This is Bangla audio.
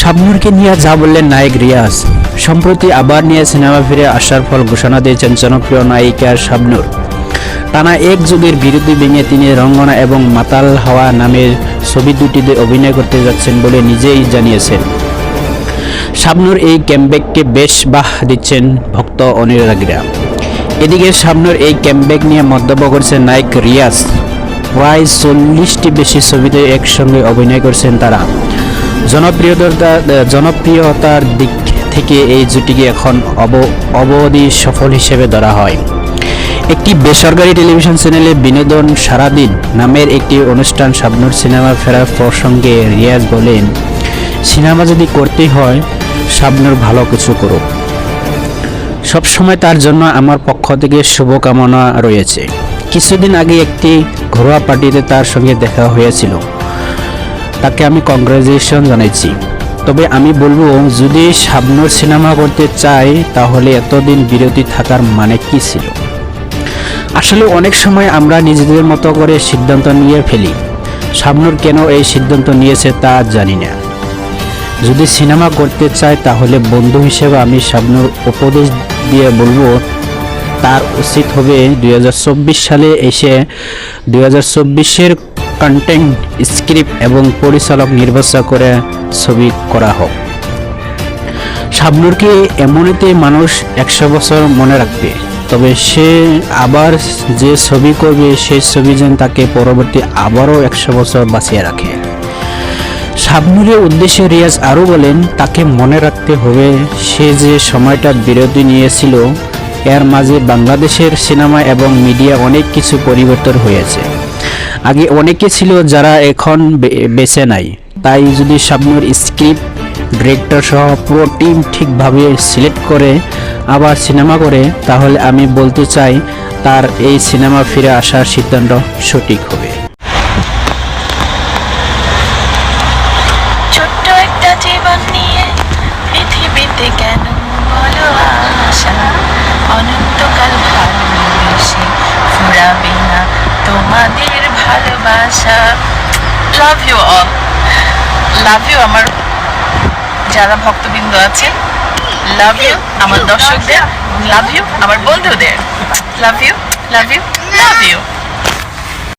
শাবনূরকে নিয়ে যা বললেন নায়ক রিয়াজ। সম্প্রতি আবার নিয়ে সিনেমা ফিরে আসার ফল ঘোষণা দিয়েছেন জনপ্রিয় নায়িকা শাবনূর। টানা এক যুগের বিরতি ভেঙে তিনি রঙ্গনা এবং মাতাল হাওয়া নামের ছবি দুটিতে অভিনয় করতে যাচ্ছেন বলে নিজেই জানিয়েছেন। শাবনূর এই ক্যামব্যাককে বেশ বাহ দিচ্ছেন ভক্ত অনুরাগীরা। এদিকে শাবনূর এই ক্যামব্যাক নিয়ে মন্তব্য করেছেন নায়ক রিয়াজ। প্রায় 40টি বেশি ছবিতে একসঙ্গে অভিনয় করছেন তারা। জনপ্রিয়তার দিক থেকে এই জুটিকে এখন অবধি সফল হিসেবে ধরা হয়। একটি বেসরকারি টেলিভিশন চ্যানেলে বিনোদন সারাদিন নামের একটি অনুষ্ঠান শাবনূর সিনেমা ফেরার প্রসঙ্গে রিয়াজ বলেন, সিনেমা যদি করতেই হয় শাবনূর ভালো কিছু করুক। সবসময় তার জন্য আমার পক্ষ থেকে শুভকামনা রয়েছে। কিছুদিন আগে একটি ঘরোয়া পার্টিতে তার সঙ্গে দেখা হয়েছিল। তাকে আমি কংগ্রাচুলেশন জানাইছি। তবে আমি বলবো, যদি শাবনূর সিনেমা করতে চায় তাহলে এতদিন বিরতি থাকার মানে কি ছিল? আসলে অনেক সময় আমরা নিজেদের মতো করে সিদ্ধান্ত নিয়ে ফেলি। শাবনূর কেন এই সিদ্ধান্ত নিয়েছে তা জানি না। যদি সিনেমা করতে চায় তাহলে বন্ধু হিসেবে আমি শাবনূর উপদেশ দিয়ে বলবো, তার উচিত হবে 2024 সালে এসে 2024-এর কন্টেন্ট, স্ক্রিপ্ট এবং পরিচালক নির্বাচন করে ছবি করা হোক। শাবনূরকে এমনিতে মানুষ 100 বছর মনে রাখবে, তবে সে আবার যে ছবি করবে সেই ছবি যেন তাকে পরবর্তী আবারও 100 বছর বাঁচিয়ে রাখে। শাবনূরের উদ্দেশ্যে রিয়াজ আরও বলেন, তাকে মনে রাখতে হবে সে যে সময়টা বিরতি নিয়েছিল এর মাঝে বাংলাদেশের সিনেমা এবং মিডিয়া অনেক কিছু পরিবর্তন হয়েছে। আগে অনেকে ছিল যারা এখন বেঁচে নাই। তাই যদি শাবনূর স্ক্রিপ্ট, ডিরেক্টর সহ পুরো টিম ঠিকভাবে সিলেক্ট করে আবার সিনেমা করে, তাহলে আমি বলতে চাই তার এই সিনেমা ফিরে আসার সিদ্ধান্ত সঠিক হবে। ছোট্ট একটা জীবন নিয়ে পৃথিবীতে কেন বলো আশা, অনন্তকাল ভালোবেসে ফুরাবে না তোমাদের ভালোবাসা। Love you all, love you আমার যারা ভক্তবৃন্দ আছে, লাভ ইউ আমার দর্শকদের, লাভ ইউ আমার বন্ধুদের, love you, love you, love you.